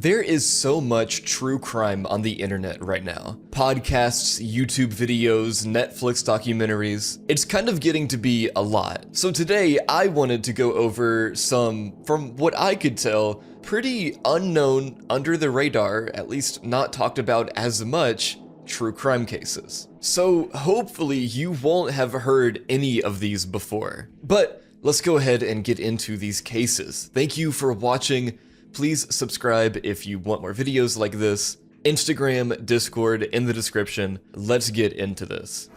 There is so much true crime on the internet right now. Podcasts, YouTube videos, Netflix documentaries. It's kind of getting to be a lot. So today I wanted to go over some, from what I could tell, pretty unknown, under the radar, at least not talked about as much, true crime cases. So hopefully you won't have heard any of these before. But let's go ahead and get into these cases. Thank you for watching. Please subscribe if you want more videos like this. Instagram, Discord in the description. Let's get into this.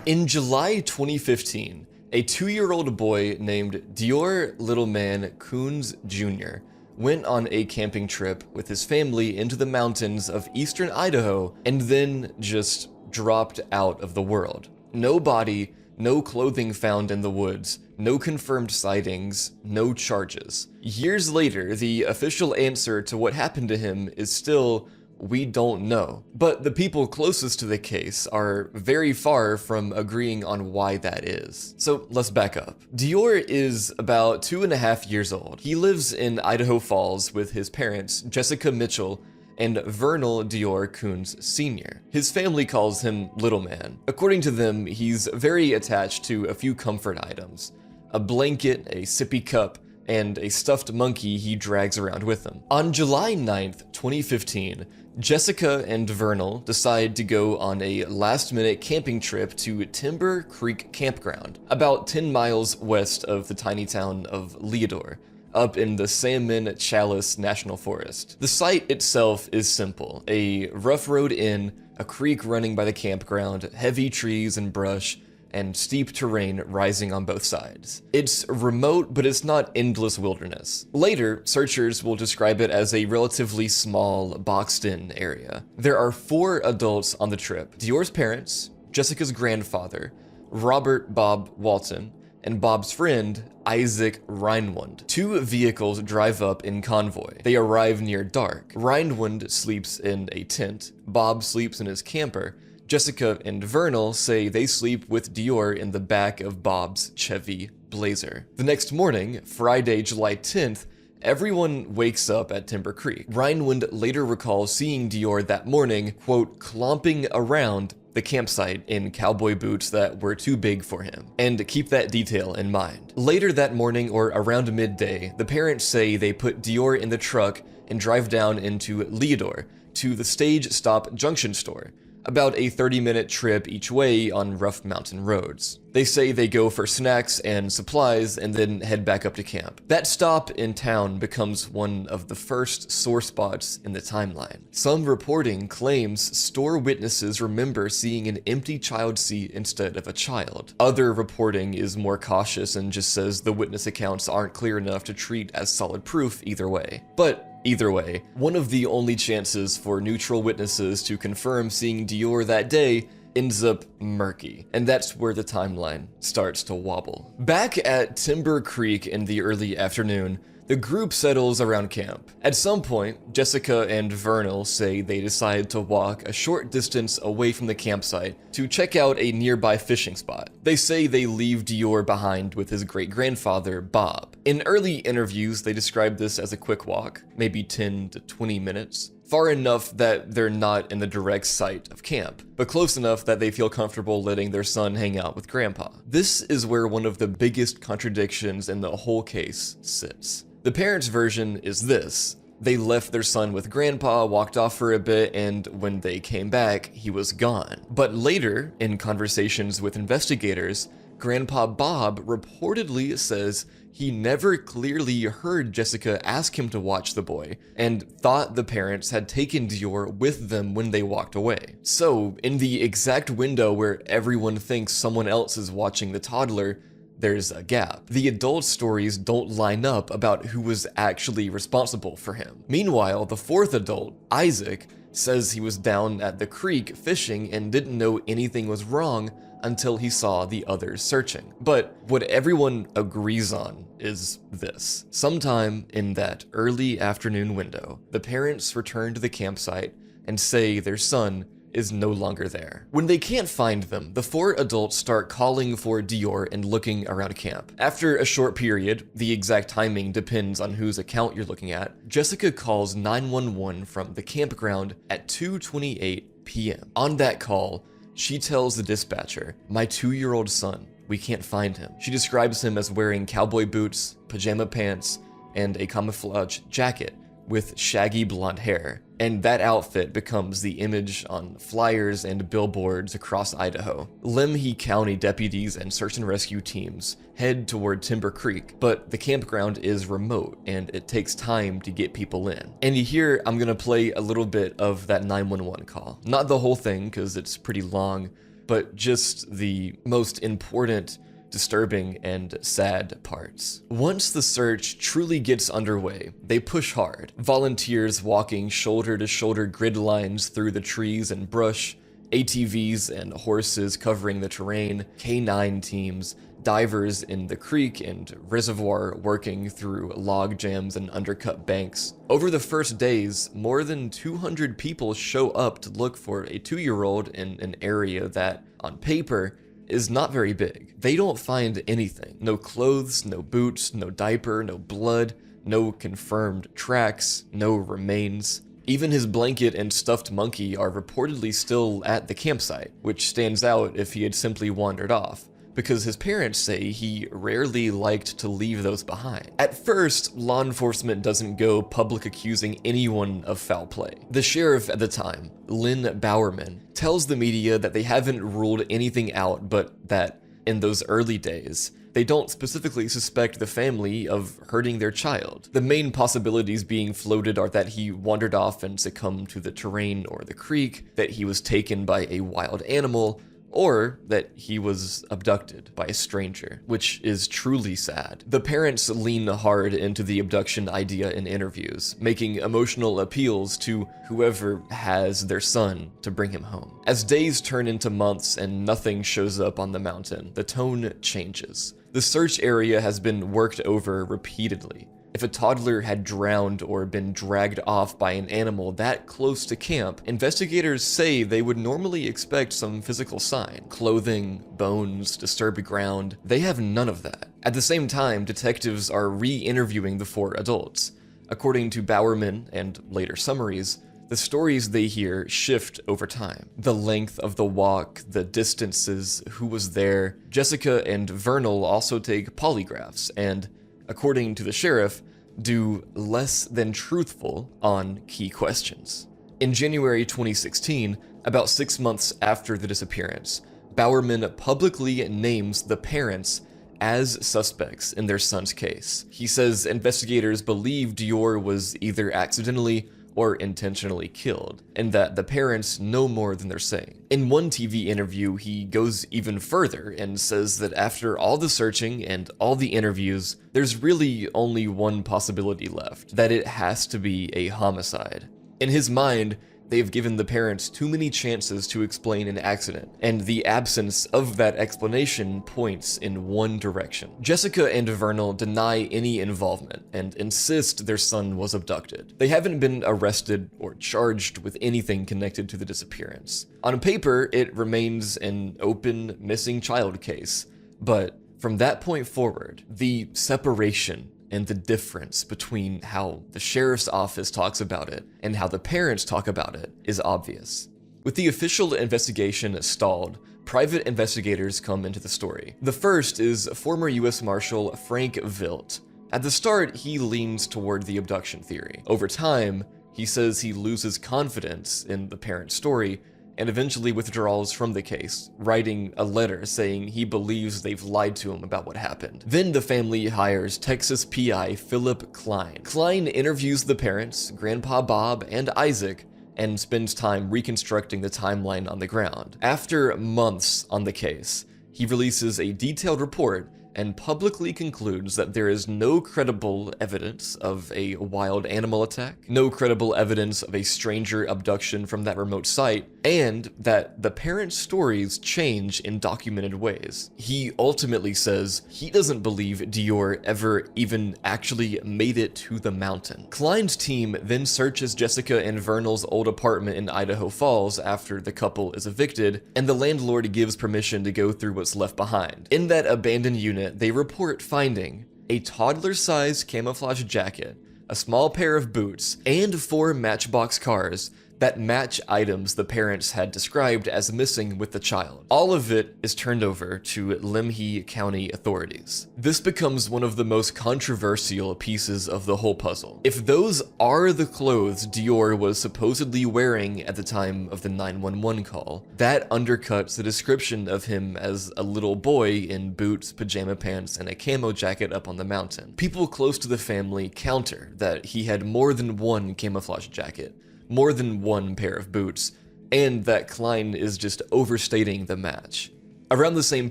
In July 2015, a 2-year-old boy named Dior Littleman Coons Jr. went on a camping trip with his family into the mountains of eastern Idaho and then just dropped out of the world. No body, no clothing found in the woods, no confirmed sightings, no charges. Years later, the official answer to what happened to him is still, we don't know. But the people closest to the case are very far from agreeing on why that is. So let's back up. Dior is about 2.5 years old. He lives in Idaho Falls with his parents, Jessica Mitchell and Vernal Dior Coons Sr. His family calls him Little Man. According to them, he's very attached to a few comfort items: a blanket, a sippy cup, and a stuffed monkey he drags around with him. On July 9th, 2015, Jessica and Vernal decide to go on a last-minute camping trip to Timber Creek Campground, about 10 miles west of the tiny town of Leodore, up in the Salmon Chalice National Forest. The site itself is simple: a rough road inn, a creek running by the campground, heavy trees and brush, and steep terrain rising on both sides. It's remote, but it's not endless wilderness. Later, searchers will describe it as a relatively small, boxed-in area. There are 4 adults on the trip: Dior's parents, Jessica's grandfather, Robert Bob Walton, and Bob's friend, Isaac Reinwand. 2 vehicles drive up in convoy. They arrive near dark. Reinwand sleeps in a tent. Bob sleeps in his camper. Jessica and Vernal say they sleep with Dior in the back of Bob's Chevy Blazer. The next morning, Friday, July 10th, everyone wakes up at Timber Creek. Reinwand later recalls seeing Dior that morning, quote, clomping around the campsite in cowboy boots that were too big for him, and keep that detail in mind. Later that morning, or around midday, the parents say they put Dior in the truck and drive down into Leodore to the Stage Stop Junction store, about a 30-minute trip each way on rough mountain roads. They say they go for snacks and supplies and then head back up to camp. That stop in town becomes one of the first sore spots in the timeline. Some reporting claims store witnesses remember seeing an empty child seat instead of a child. Other reporting is more cautious and just says the witness accounts aren't clear enough to treat as solid proof either way. But either way, one of the only chances for neutral witnesses to confirm seeing Dior that day ends up murky, and that's where the timeline starts to wobble. Back at Timber Creek in the early afternoon, the group settles around camp. At some point, Jessica and Vernal say they decide to walk a short distance away from the campsite to check out a nearby fishing spot. They say they leave Dior behind with his great-grandfather, Bob. In early interviews, they describe this as a quick walk, maybe 10 to 20 minutes. Far enough that they're not in the direct sight of camp, but close enough that they feel comfortable letting their son hang out with Grandpa. This is where one of the biggest contradictions in the whole case sits. The parents' version is this: they left their son with Grandpa, walked off for a bit, and when they came back, he was gone. But later, in conversations with investigators, Grandpa Bob reportedly says he never clearly heard Jessica ask him to watch the boy, and thought the parents had taken Dior with them when they walked away. So, in the exact window where everyone thinks someone else is watching the toddler, there's a gap. The adult stories don't line up about who was actually responsible for him. Meanwhile, the 4th adult, Isaac, says he was down at the creek fishing and didn't know anything was wrong until he saw the others searching. But what everyone agrees on is this: sometime in that early afternoon window, the parents return to the campsite and say their son is no longer there. When they can't find them, the 4 adults start calling for Dior and looking around camp. After a short period, the exact timing depends on whose account you're looking at, Jessica calls 911 from the campground at 2:28 p.m. On that call, she tells the dispatcher, "My 2-year-old son, we can't find him." She describes him as wearing cowboy boots, pajama pants, and a camouflage jacket with shaggy blonde hair, and that outfit becomes the image on flyers and billboards across Idaho. Lemhi County deputies and search and rescue teams head toward Timber Creek, but the campground is remote and it takes time to get people in. And here I'm gonna play a little bit of that 911 call. Not the whole thing, because it's pretty long, but just the most important, disturbing, and sad parts. Once the search truly gets underway, they push hard. Volunteers walking shoulder to shoulder grid lines through the trees and brush, ATVs and horses covering the terrain, K9 teams, divers in the creek and reservoir working through log jams and undercut banks. Over the first days, more than 200 people show up to look for a 2-year-old in an area that, on paper, is not very big. They don't find anything. No clothes, no boots, no diaper, no blood, no confirmed tracks, no remains. Even his blanket and stuffed monkey are reportedly still at the campsite, which stands out if he had simply wandered off, because his parents say he rarely liked to leave those behind. At first, law enforcement doesn't go public accusing anyone of foul play. The sheriff at the time, Lynn Bowerman, tells the media that they haven't ruled anything out, but that in those early days, they don't specifically suspect the family of hurting their child. The main possibilities being floated are that he wandered off and succumbed to the terrain or the creek, that he was taken by a wild animal, or that he was abducted by a stranger, which is truly sad. The parents lean hard into the abduction idea in interviews, making emotional appeals to whoever has their son to bring him home. As days turn into months and nothing shows up on the mountain, the tone changes. The search area has been worked over repeatedly. If a toddler had drowned or been dragged off by an animal that close to camp, investigators say they would normally expect some physical sign. Clothing, bones, disturbed ground. They have none of that. At the same time, detectives are re-interviewing the 4 adults. According to Bowerman and later summaries, the stories they hear shift over time. The length of the walk, the distances, who was there. Jessica and Vernal also take polygraphs and, according to the sheriff, do less than truthful on key questions. In January 2016, about 6 months after the disappearance, Bowerman publicly names the parents as suspects in their son's case. He says investigators believe Dior was either accidentally or intentionally killed, and that the parents know more than they're saying. In one TV interview, he goes even further and says that after all the searching and all the interviews, there's really only one possibility left, that it has to be a homicide. In his mind, they've given the parents too many chances to explain an accident, and the absence of that explanation points in one direction. Jessica and Vernal deny any involvement and insist their son was abducted. They haven't been arrested or charged with anything connected to the disappearance. On paper, it remains an open missing child case, but from that point forward, the separation and the difference between how the sheriff's office talks about it and how the parents talk about it is obvious. With the official investigation stalled, private investigators come into the story. The first is former US Marshal Frank Vilt. At the start, he leans toward the abduction theory. Over time, he says he loses confidence in the parents' story and eventually withdraws from the case, writing a letter saying he believes they've lied to him about what happened. Then the family hires Texas PI Philip Klein. Klein interviews the parents, Grandpa Bob and Isaac, and spends time reconstructing the timeline on the ground. After months on the case, he releases a detailed report and publicly concludes that there is no credible evidence of a wild animal attack, no credible evidence of a stranger abduction from that remote site, and that the parents' stories change in documented ways. He ultimately says he doesn't believe Dior ever even actually made it to the mountain. Klein's team then searches Jessica and Vernal's old apartment in Idaho Falls after the couple is evicted, and the landlord gives permission to go through what's left behind. In that abandoned unit, they report finding a toddler-sized camouflage jacket, a small pair of boots, and 4 Matchbox cars that match items the parents had described as missing with the child. All of it is turned over to Lemhi County authorities. This becomes one of the most controversial pieces of the whole puzzle. If those are the clothes Dior was supposedly wearing at the time of the 911 call, that undercuts the description of him as a little boy in boots, pajama pants, and a camo jacket up on the mountain. People close to the family counter that he had more than one camouflage jacket, more than one pair of boots, and that Klein is just overstating the match. Around the same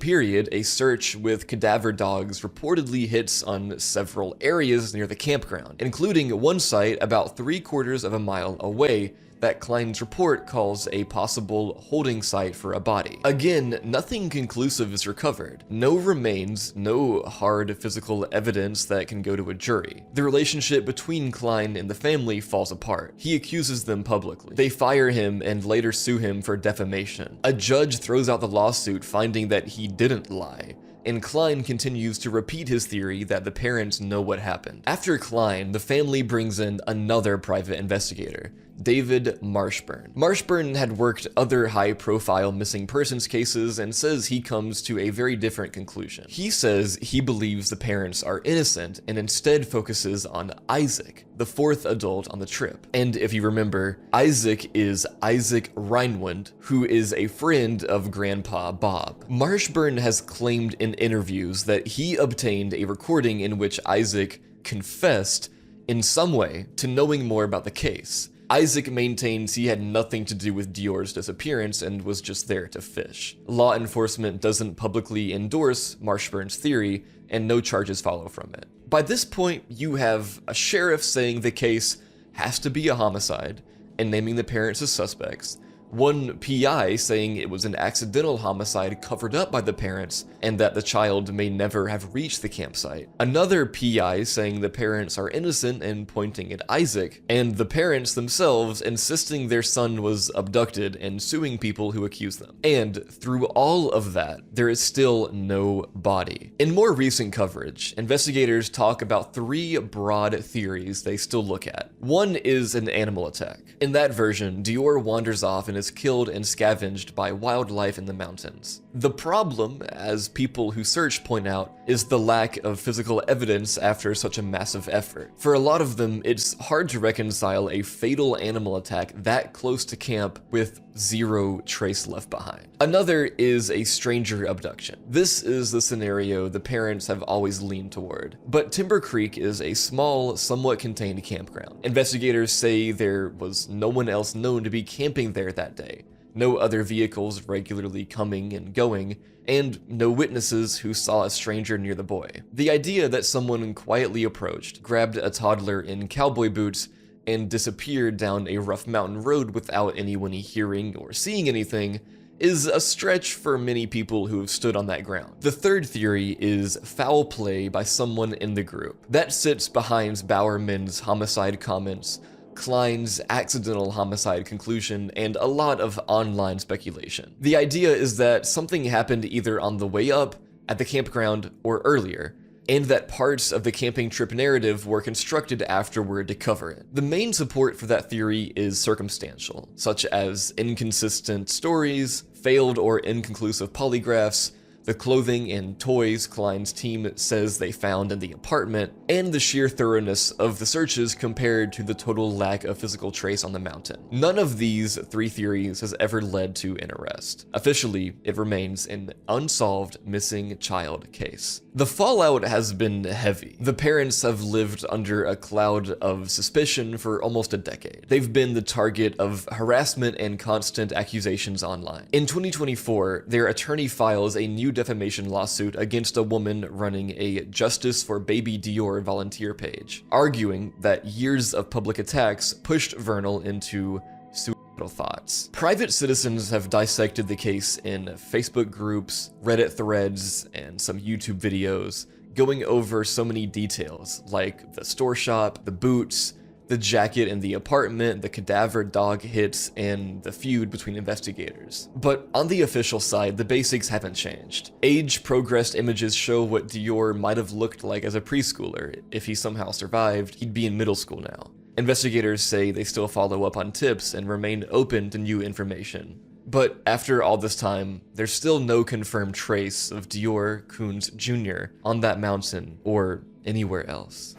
period, a search with cadaver dogs reportedly hits on several areas near the campground, including one site about 3/4 of a mile away that Klein's report calls a possible holding site for a body. Again, nothing conclusive is recovered. No remains, no hard physical evidence that can go to a jury. The relationship between Klein and the family falls apart. He accuses them publicly. They fire him and later sue him for defamation. A judge throws out the lawsuit finding that he didn't lie, and Klein continues to repeat his theory that the parents know what happened. After Klein, the family brings in another private investigator, David Marshburn. Marshburn had worked other high-profile missing persons cases and says he comes to a very different conclusion. He says he believes the parents are innocent and instead focuses on Isaac, the 4th adult on the trip. And if you remember, Isaac is Isaac Reinwand, who is a friend of Grandpa Bob. Marshburn has claimed in interviews that he obtained a recording in which Isaac confessed in some way to knowing more about the case. Isaac maintains he had nothing to do with Dior's disappearance and was just there to fish. Law enforcement doesn't publicly endorse Marshburn's theory, and no charges follow from it. By this point, you have a sheriff saying the case has to be a homicide and naming the parents as suspects, one PI saying it was an accidental homicide covered up by the parents and that the child may never have reached the campsite. Another PI saying the parents are innocent and pointing at Isaac, and the parents themselves insisting their son was abducted and suing people who accuse them. And through all of that, there is still no body. In more recent coverage, investigators talk about 3 broad theories they still look at. One is an animal attack. In that version, Dior wanders off and is killed and scavenged by wildlife in the mountains. The problem, as people who search point out, is the lack of physical evidence after such a massive effort. For a lot of them, it's hard to reconcile a fatal animal attack that close to camp with 0 trace left behind. Another is a stranger abduction. This is the scenario the parents have always leaned toward. But Timber Creek is a small, somewhat contained campground. Investigators say there was no one else known to be camping there that day, no other vehicles regularly coming and going, and no witnesses who saw a stranger near the boy. The idea that someone quietly approached, grabbed a toddler in cowboy boots, and disappeared down a rough mountain road without anyone hearing or seeing anything is a stretch for many people who have stood on that ground. The third theory is foul play by someone in the group. That sits behind Bowerman's homicide comments, Klein's accidental homicide conclusion, and a lot of online speculation. The idea is that something happened either on the way up, at the campground, or earlier, and that parts of the camping trip narrative were constructed afterward to cover it. The main support for that theory is circumstantial, such as inconsistent stories, failed or inconclusive polygraphs, the clothing and toys Klein's team says they found in the apartment, and the sheer thoroughness of the searches compared to the total lack of physical trace on the mountain. None of these 3 theories has ever led to an arrest. Officially, it remains an unsolved missing child case. The fallout has been heavy. The parents have lived under a cloud of suspicion for almost a decade. They've been the target of harassment and constant accusations online. In 2024, their attorney files a new defamation lawsuit against a woman running a Justice for Baby Dior volunteer page, arguing that years of public attacks pushed Vernal into suicidal thoughts. Private citizens have dissected the case in Facebook groups, Reddit threads, and some YouTube videos, going over so many details, like the store shop, the boots, the jacket in the apartment, the cadaver dog hits, and the feud between investigators. But on the official side, the basics haven't changed. Age-progressed images show what Dior might have looked like as a preschooler. If he somehow survived, he'd be in middle school now. Investigators say they still follow up on tips and remain open to new information. But after all this time, there's still no confirmed trace of Dior Koons Jr. on that mountain or anywhere else.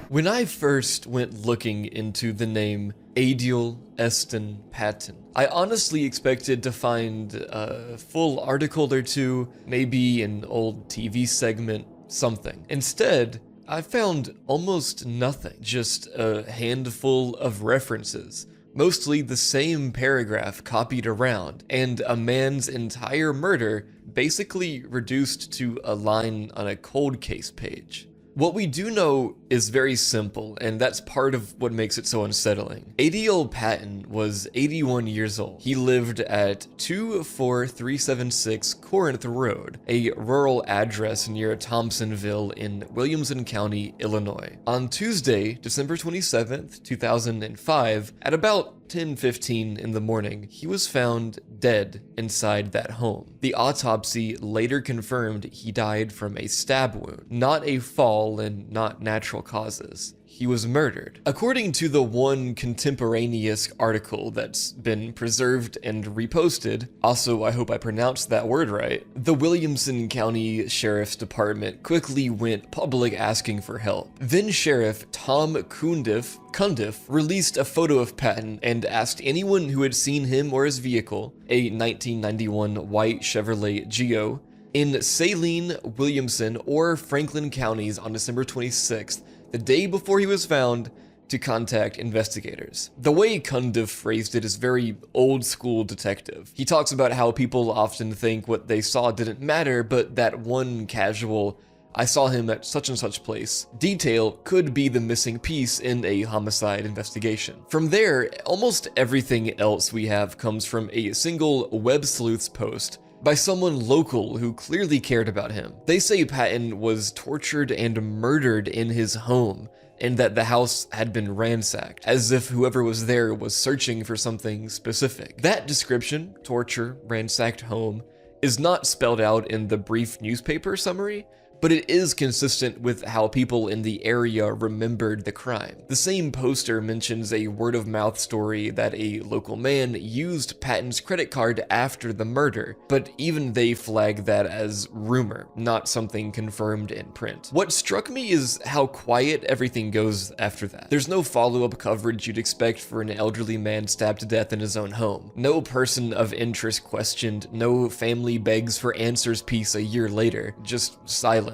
When I first went looking into the name Adil Esten Patton, I honestly expected to find a full article or two, maybe an old TV segment, something. Instead, I found almost nothing, just a handful of references, mostly the same paragraph copied around, and a man's entire murder basically reduced to a line on a cold case page. What we do know is very simple, and that's part of what makes it so unsettling. Adil Patton was 81 years old. He lived at 24376 Corinth Road, a rural address near Thompsonville in Williamson County, Illinois. On Tuesday, December 27th, 2005, at about 10:15 in the morning, he was found dead inside that home. The autopsy later confirmed he died from a stab wound, not a fall and not natural causes. He was murdered. According to the one contemporaneous article that's been preserved and reposted, also I hope I pronounced that word right, the Williamson County Sheriff's Department quickly went public asking for help. Then Sheriff Tom Cundiff released a photo of Patton and asked anyone who had seen him or his vehicle, a 1991 white Chevrolet Geo, in Saline, Williamson, or Franklin counties on December 26th, the day before he was found, to contact investigators. The way Cundiff phrased it is very old school detective. He talks about how people often think what they saw didn't matter, but that one casual, "I saw him at such and such place" detail could be the missing piece in a homicide investigation. From there, almost everything else we have comes from a single Web Sleuths post by someone local who clearly cared about him. They say Patton was tortured and murdered in his home, and that the house had been ransacked, as if whoever was there was searching for something specific. That description, torture, ransacked home, is not spelled out in the brief newspaper summary, but it is consistent with how people in the area remembered the crime. The same poster mentions a word-of-mouth story that a local man used Patton's credit card after the murder, but even they flag that as rumor, not something confirmed in print. What struck me is how quiet everything goes after that. There's no follow-up coverage you'd expect for an elderly man stabbed to death in his own home. No person of interest questioned, no family begs for answers piece a year later, just silence.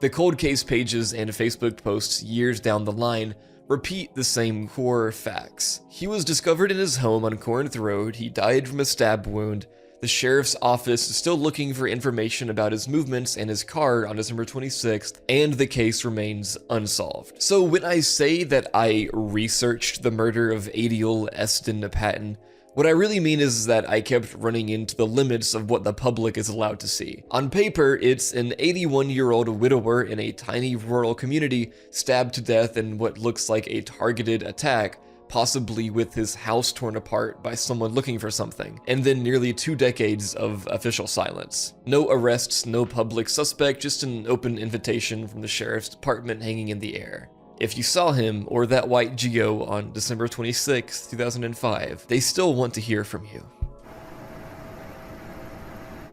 The cold case pages and Facebook posts years down the line repeat the same core facts. He was discovered in his home on Corinth Road, he died from a stab wound, the sheriff's office is still looking for information about his movements and his car on December 26th, and the case remains unsolved. So when I say that I researched the murder of Adil Esten Patton, what I really mean is that I kept running into the limits of what the public is allowed to see. On paper, it's an 81-year-old widower in a tiny rural community stabbed to death in what looks like a targeted attack, possibly with his house torn apart by someone looking for something, and then nearly 2 decades of official silence. No arrests, no public suspect, just an open invitation from the sheriff's department hanging in the air. If you saw him or that white Geo on December 26, 2005, they still want to hear from you.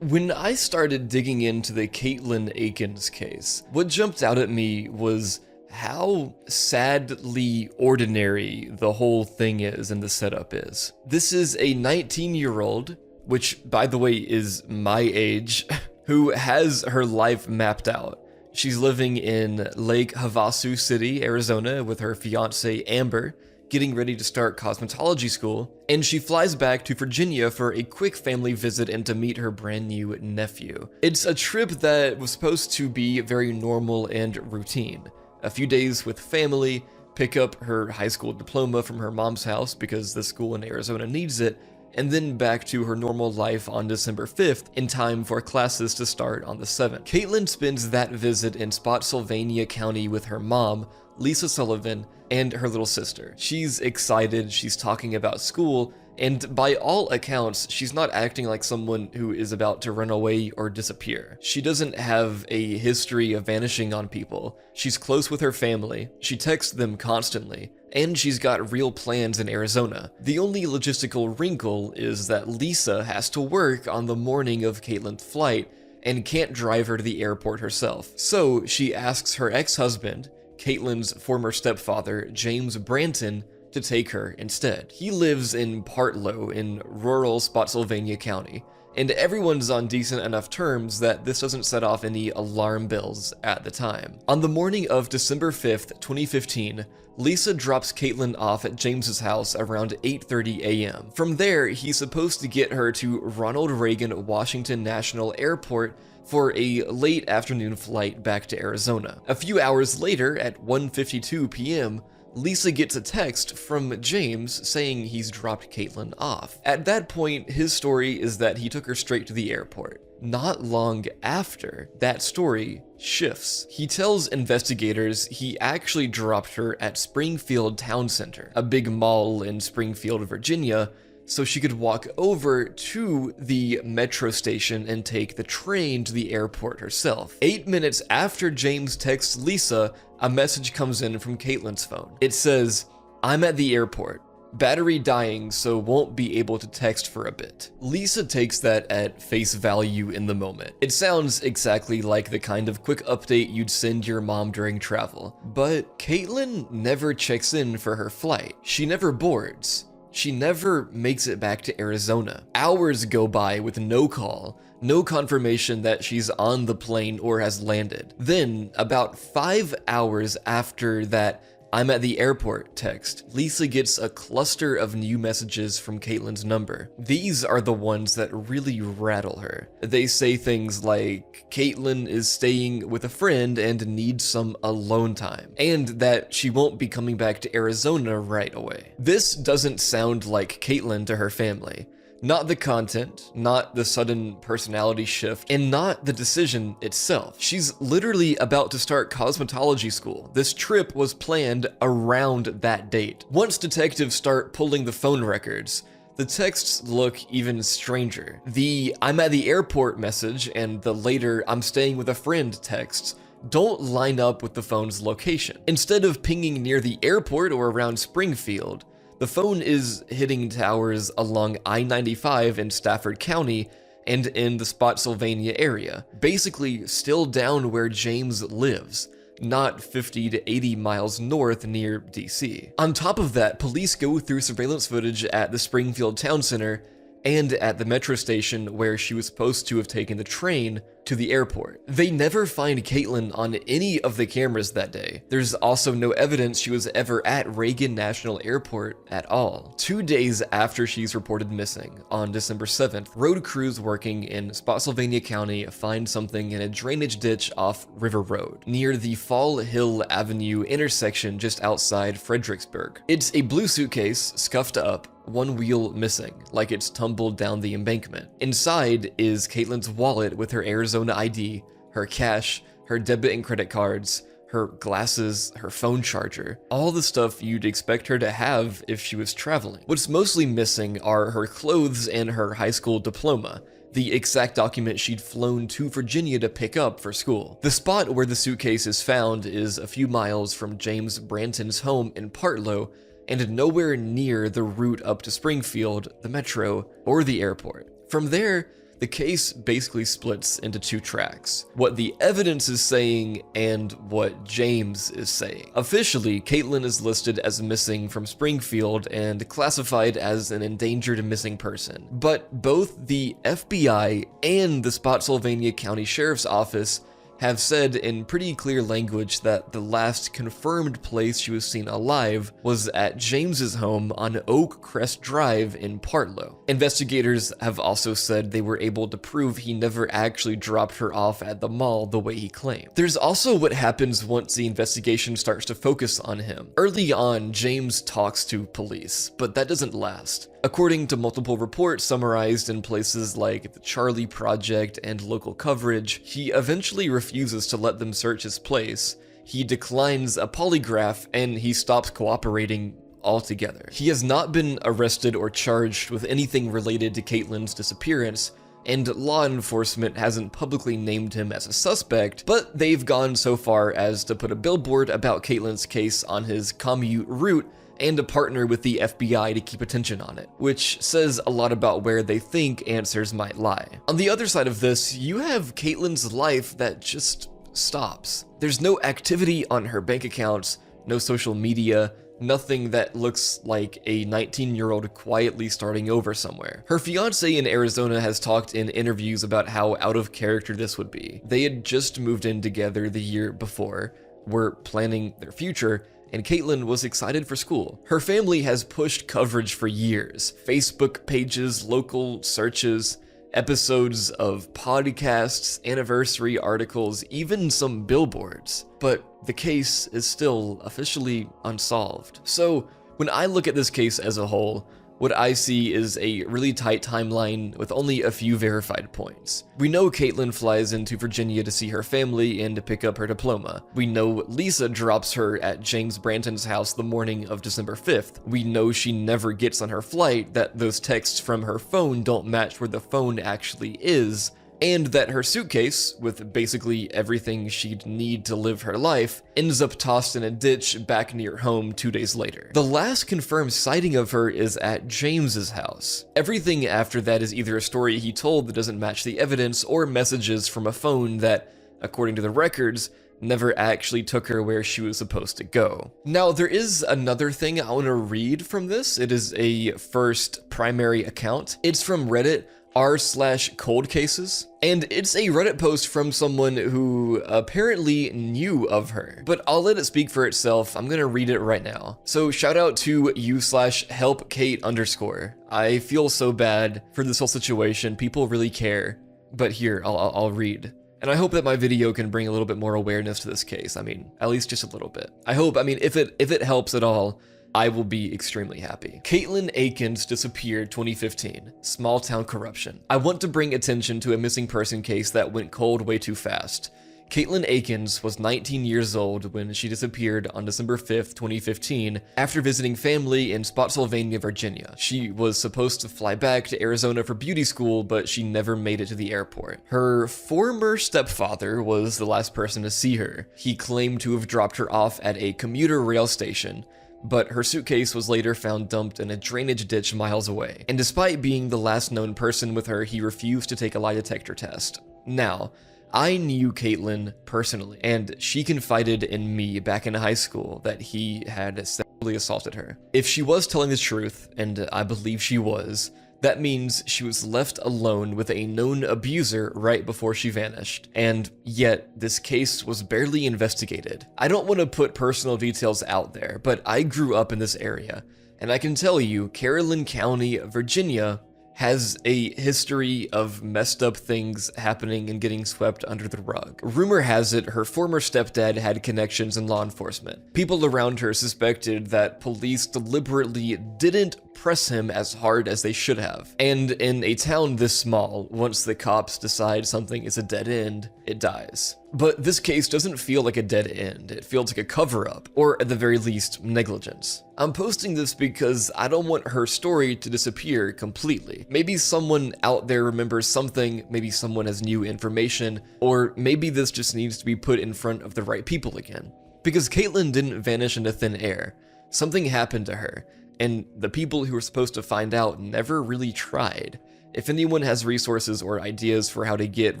When I started digging into the Caitlin Akins case, what jumped out at me was how sadly ordinary the whole thing is and the setup is. This is a 19-year-old, which by the way is my age, who has her life mapped out. She's living in Lake Havasu City, Arizona with her fiance Amber, getting ready to start cosmetology school, and she flies back to Virginia for a quick family visit and to meet her brand new nephew. It's a trip that was supposed to be very normal and routine. A few days with family, pick up her high school diploma from her mom's house because the school in Arizona needs it, and then back to her normal life on December 5th in time for classes to start on the 7th. Caitlin spends that visit in Spotsylvania County with her mom, Lisa Sullivan, and her little sister. She's excited, she's talking about school, and by all accounts, she's not acting like someone who is about to run away or disappear. She doesn't have a history of vanishing on people. She's close with her family, she texts them constantly, and she's got real plans in Arizona. The only logistical wrinkle is that Lisa has to work on the morning of Caitlin's flight and can't drive her to the airport herself. So she asks her ex-husband, Caitlin's former stepfather, James Branton, to take her instead. He lives in Partlow in rural Spotsylvania County, and everyone's on decent enough terms that this doesn't set off any alarm bells at the time. On the morning of December 5th, 2015, Lisa drops Caitlin off at James's house around 8:30 a.m. From there, he's supposed to get her to Ronald Reagan Washington National Airport for a late afternoon flight back to Arizona. A few hours later, at 1:52 p.m., Lisa gets a text from James saying he's dropped Caitlin off. At that point, his story is that he took her straight to the airport. Not long after, that story shifts. He tells investigators he actually dropped her at Springfield Town Center, a big mall in Springfield, Virginia, so she could walk over to the metro station and take the train to the airport herself. 8 minutes after James texts Lisa, a message comes in from Caitlin's phone. It says, "I'm at the airport. Battery dying, so won't be able to text for a bit." Lisa takes that at face value in the moment. It sounds exactly like the kind of quick update you'd send your mom during travel. But Caitlin never checks in for her flight. She never boards. She never makes it back to Arizona. Hours go by with no call, no confirmation that she's on the plane or has landed. Then, about 5 hours after that "I'm at the airport" text, Lisa gets a cluster of new messages from Caitlin's number. These are the ones that really rattle her. They say things like Caitlin is staying with a friend and needs some alone time, and that she won't be coming back to Arizona right away. This doesn't sound like Caitlin to her family. Not the content, not the sudden personality shift, and not the decision itself. She's literally about to start cosmetology school. This trip was planned around that date. Once detectives start pulling the phone records, the texts look even stranger. The "I'm at the airport" message and the later "I'm staying with a friend" texts don't line up with the phone's location. Instead of pinging near the airport or around Springfield, the phone is hitting towers along I-95 in Stafford County and in the Spotsylvania area, basically still down where James lives, not 50 to 80 miles north near DC. On top of that, police go through surveillance footage at the Springfield Town Center and at the metro station where she was supposed to have taken the train to the airport. They never find Caitlin on any of the cameras that day. There's also no evidence she was ever at Reagan National Airport at all. 2 days after she's reported missing, on December 7th, road crews working in Spotsylvania County find something in a drainage ditch off River Road, near the Fall Hill Avenue intersection just outside Fredericksburg. It's a blue suitcase, scuffed up, one wheel missing, like it's tumbled down the embankment. Inside is Caitlin's wallet with her Arizona ID, her cash, her debit and credit cards, her glasses, her phone charger, all the stuff you'd expect her to have if she was traveling. What's mostly missing are her clothes and her high school diploma, the exact document she'd flown to Virginia to pick up for school. The spot where the suitcase is found is a few miles from James Branton's home in Partlow, and nowhere near the route up to Springfield, the metro, or the airport. From there, the case basically splits into two tracks: what the evidence is saying and what James is saying. Officially, Caitlin is listed as missing from Springfield and classified as an endangered missing person. But both the FBI and the Spotsylvania County Sheriff's Office have said in pretty clear language that the last confirmed place she was seen alive was at James's home on Oak Crest Drive in Partlow. Investigators have also said they were able to prove he never actually dropped her off at the mall the way he claimed. There's also what happens once the investigation starts to focus on him. Early on, James talks to police, but that doesn't last. According to multiple reports summarized in places like the Charlie Project and local coverage, he eventually refuses to let them search his place. He declines a polygraph and he stops cooperating altogether. He has not been arrested or charged with anything related to Caitlin's disappearance, and law enforcement hasn't publicly named him as a suspect, but they've gone so far as to put a billboard about Caitlin's case on his commute route and to partner with the FBI to keep attention on it, which says a lot about where they think answers might lie. On the other side of this, you have Caitlin's life that just stops. There's no activity on her bank accounts, no social media, nothing that looks like a 19-year-old quietly starting over somewhere. Her fiance in Arizona has talked in interviews about how out of character this would be. They had just moved in together the year before, were planning their future, and Caitlin was excited for school. Her family has pushed coverage for years. Facebook pages, local searches, episodes of podcasts, anniversary articles, even some billboards. But the case is still officially unsolved. So when I look at this case as a whole, what I see is a really tight timeline with only a few verified points. We know Caitlin flies into Virginia to see her family and to pick up her diploma. We know Lisa drops her at James Branton's house the morning of December 5th. We know she never gets on her flight, that those texts from her phone don't match where the phone actually is, and that her suitcase, with basically everything she'd need to live her life, ends up tossed in a ditch back near home 2 days later. The last confirmed sighting of her is at James's house. Everything after that is either a story he told that doesn't match the evidence, or messages from a phone that, according to the records, never actually took her where she was supposed to go. Now, there is another thing I want to read from this. It is a first primary account. It's from Reddit, r/cold cases, and it's a Reddit post from someone who apparently knew of her, but I'll let it speak for itself. I'm gonna read it right now. So shout out to u/helpkate_. I feel so bad for this whole situation. People really care, but here, I'll read. And I hope that my video can bring a little bit more awareness to this case. I mean, at least just a little bit. I hope, if it helps at all, I will be extremely happy. Caitlin Akins disappeared 2015. Small town corruption. I want to bring attention to a missing person case that went cold way too fast. Caitlin Akins was 19 years old when she disappeared on December 5th, 2015, after visiting family in Spotsylvania, Virginia. She was supposed to fly back to Arizona for beauty school, but she never made it to the airport. Her former stepfather was the last person to see her. He claimed to have dropped her off at a commuter rail station, but her suitcase was later found dumped in a drainage ditch miles away. And despite being the last known person with her, he refused to take a lie detector test. Now, I knew Caitlin personally, and she confided in me back in high school that he had sexually assaulted her. If she was telling the truth, and I believe she was, that means she was left alone with a known abuser right before she vanished, and yet this case was barely investigated. I don't want to put personal details out there, but I grew up in this area, and I can tell you, Caroline County, Virginia, has a history of messed up things happening and getting swept under the rug. Rumor has it her former stepdad had connections in law enforcement. People around her suspected that police deliberately didn't press him as hard as they should have. And in a town this small, once the cops decide something is a dead end, it dies. But this case doesn't feel like a dead end. It feels like a cover-up, or at the very least, negligence. I'm posting this because I don't want her story to disappear completely. Maybe someone out there remembers something, maybe someone has new information, or maybe this just needs to be put in front of the right people again. Because Caitlin didn't vanish into thin air. Something happened to her, and the people who were supposed to find out never really tried. If anyone has resources or ideas for how to get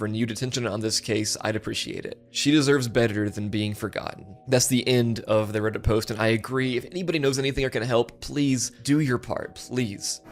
renewed attention on this case, I'd appreciate it. She deserves better than being forgotten. That's the end of the Reddit post, and I agree. If anybody knows anything or can help, please do your part, please.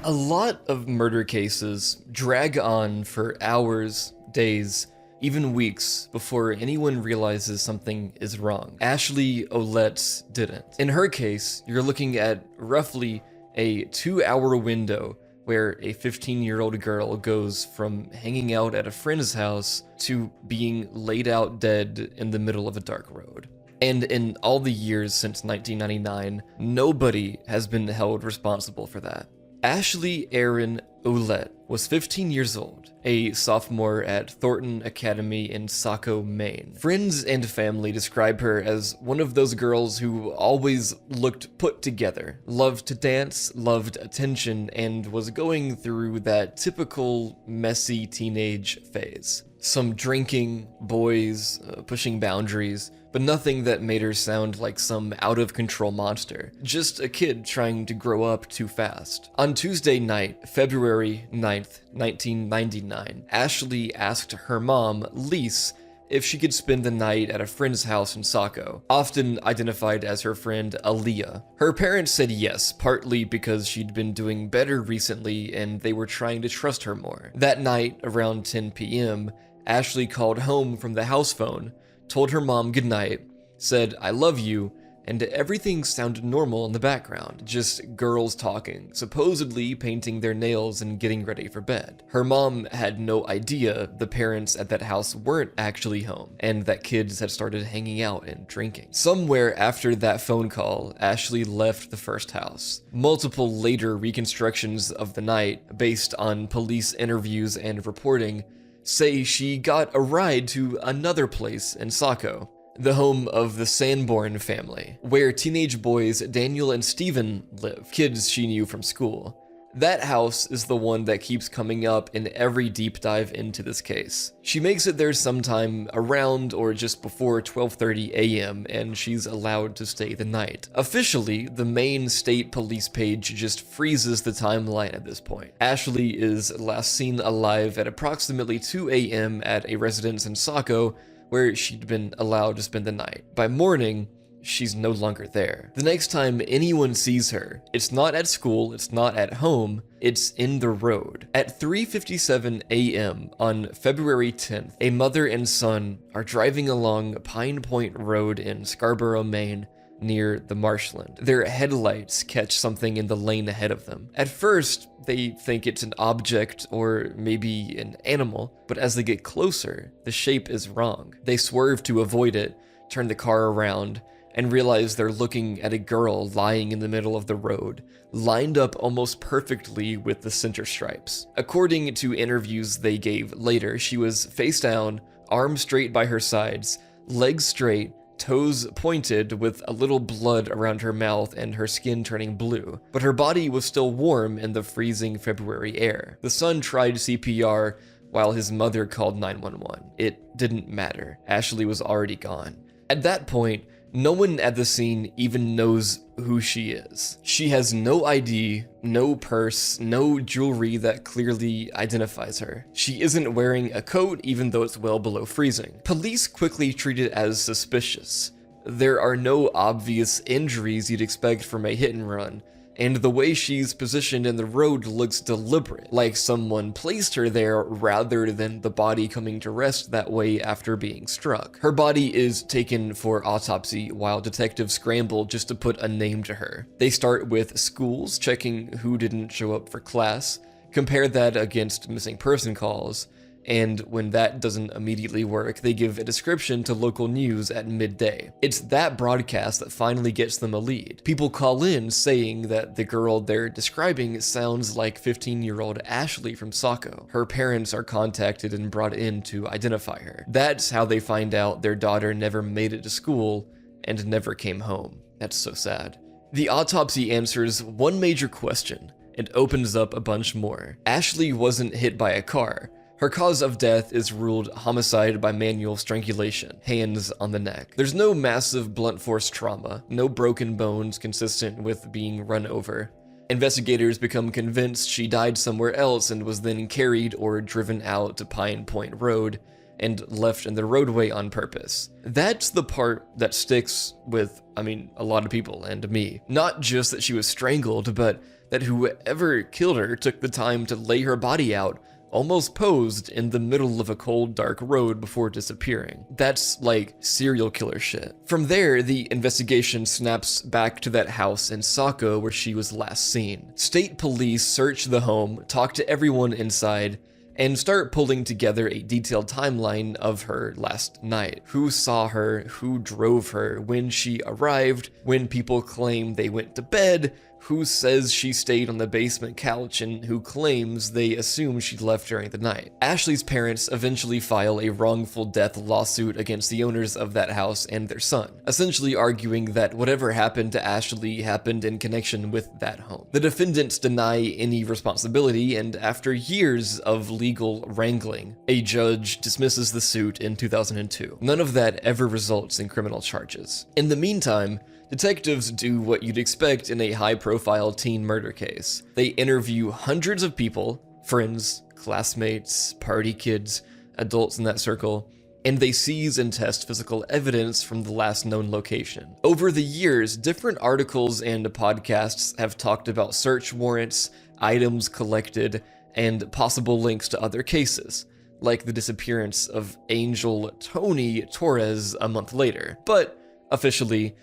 A lot of murder cases drag on for hours, days, even weeks before anyone realizes something is wrong. Ashley Ouellette didn't. In her case, you're looking at roughly a 2-hour window where a 15-year-old girl goes from hanging out at a friend's house to being laid out dead in the middle of a dark road. And in all the years since 1999, nobody has been held responsible for that. Ashley Erin Ouellette was 15 years old, a sophomore at Thornton Academy in Saco, Maine. Friends and family describe her as one of those girls who always looked put together, loved to dance, loved attention, and was going through that typical messy teenage phase. Some drinking, boys, pushing boundaries, but nothing that made her sound like some out-of-control monster. Just a kid trying to grow up too fast. On Tuesday night, February 9th, 1999, Ashley asked her mom, Lise, if she could spend the night at a friend's house in Saco, often identified as her friend Aaliyah. Her parents said yes, partly because she'd been doing better recently and they were trying to trust her more. That night, around 10 p.m., Ashley called home from the house phone, told her mom goodnight, said, I love you, and everything sounded normal in the background, just girls talking, supposedly painting their nails and getting ready for bed. Her mom had no idea the parents at that house weren't actually home, and that kids had started hanging out and drinking. Somewhere after that phone call, Ashley left the first house. Multiple later reconstructions of the night, based on police interviews and reporting, say she got a ride to another place in Saco, the home of the Sanborn family, where teenage boys Daniel and Steven live, kids she knew from school. That house is the one that keeps coming up in every deep dive into this case. She makes it there sometime around or just before 12:30 a.m. and she's allowed to stay the night. Officially, the Maine State Police page just freezes the timeline at this point. Ashley is last seen alive at approximately 2 a.m. at a residence in Saco where she'd been allowed to spend the night. By morning, she's no longer there. The next time anyone sees her, it's not at school, it's not at home, it's in the road. At 3:57 a.m. on February 10th, a mother and son are driving along Pine Point Road in Scarborough, Maine, near the marshland. Their headlights catch something in the lane ahead of them. At first, they think it's an object or maybe an animal, but as they get closer, the shape is wrong. They swerve to avoid it, turn the car around, and realize they're looking at a girl lying in the middle of the road, lined up almost perfectly with the center stripes. According to interviews they gave later, she was face down, arms straight by her sides, legs straight, toes pointed with a little blood around her mouth and her skin turning blue, but her body was still warm in the freezing February air. The son tried CPR while his mother called 911. It didn't matter. Ashley was already gone. At that point, no one at the scene even knows who she is. She has no ID, no purse, no jewelry that clearly identifies her. She isn't wearing a coat even though it's well below freezing. Police quickly treat it as suspicious. There are no obvious injuries you'd expect from a hit and run, and the way she's positioned in the road looks deliberate, like someone placed her there rather than the body coming to rest that way after being struck. Her body is taken for autopsy while detectives scramble just to put a name to her. They start with schools, checking who didn't show up for class, compare that against missing person calls, and when that doesn't immediately work, they give a description to local news at midday. It's that broadcast that finally gets them a lead. People call in saying that the girl they're describing sounds like 15-year-old Ashley from Saco. Her parents are contacted and brought in to identify her. That's how they find out their daughter never made it to school and never came home. That's so sad. The autopsy answers one major question and opens up a bunch more. Ashley wasn't hit by a car. Her cause of death is ruled homicide by manual strangulation, hands on the neck. There's no massive blunt force trauma, no broken bones consistent with being run over. Investigators become convinced she died somewhere else and was then carried or driven out to Pine Point Road, and left in the roadway on purpose. That's the part that sticks with, a lot of people and me. Not just that she was strangled, but that whoever killed her took the time to lay her body out, almost posed in the middle of a cold, dark road before disappearing. That's like serial killer shit. From there, the investigation snaps back to that house in Saco where she was last seen. State police search the home, talk to everyone inside, and start pulling together a detailed timeline of her last night. Who saw her, who drove her, when she arrived, when people claim they went to bed, who says she stayed on the basement couch, and who claims they assume she left during the night. Ashley's parents eventually file a wrongful death lawsuit against the owners of that house and their son, essentially arguing that whatever happened to Ashley happened in connection with that home. The defendants deny any responsibility, and after years of legal wrangling, a judge dismisses the suit in 2002. None of that ever results in criminal charges. In the meantime, detectives do what you'd expect in a high-profile teen murder case. They interview hundreds of people, friends, classmates, party kids, adults in that circle, and they seize and test physical evidence from the last known location. Over the years, different articles and podcasts have talked about search warrants, items collected, and possible links to other cases, like the disappearance of Angel Tony Torres a month later. But officially,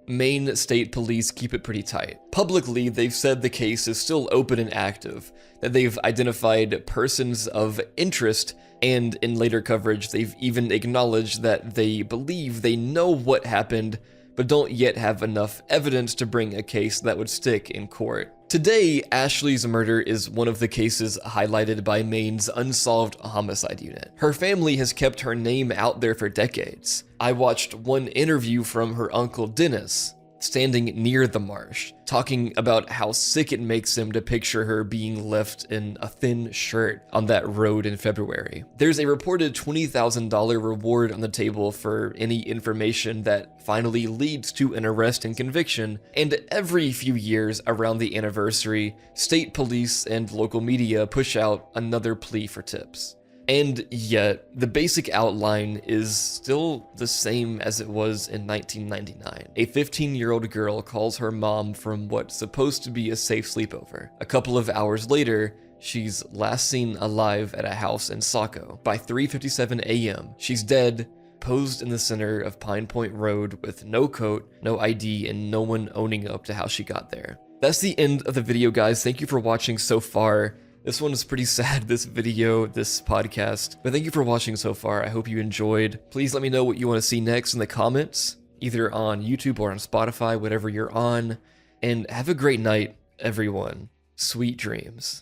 Maine State Police keep it pretty tight. Publicly, they've said the case is still open and active, that they've identified persons of interest, and in later coverage, they've even acknowledged that they believe they know what happened, but don't yet have enough evidence to bring a case that would stick in court. Today, Ashley's murder is one of the cases highlighted by Maine's Unsolved Homicide Unit. Her family has kept her name out there for decades. I watched one interview from her uncle Dennis, standing near the marsh, talking about how sick it makes him to picture her being left in a thin shirt on that road in February. There's a reported $20,000 reward on the table for any information that finally leads to an arrest and conviction, and every few years around the anniversary, state police and local media push out another plea for tips. And yet, the basic outline is still the same as it was in 1999. A 15-year-old girl calls her mom from what's supposed to be a safe sleepover. A couple of hours later, she's last seen alive at a house in Saco. By 3:57 a.m., she's dead, posed in the center of Pine Point Road with no coat, no ID, and no one owning up to how she got there. That's the end of the video, guys. Thank you for watching so far. This one is pretty sad, this video, this podcast, but thank you for watching so far. I hope you enjoyed. Please let me know what you want to see next in the comments, either on YouTube or on Spotify, whatever you're on, and have a great night, everyone. Sweet dreams.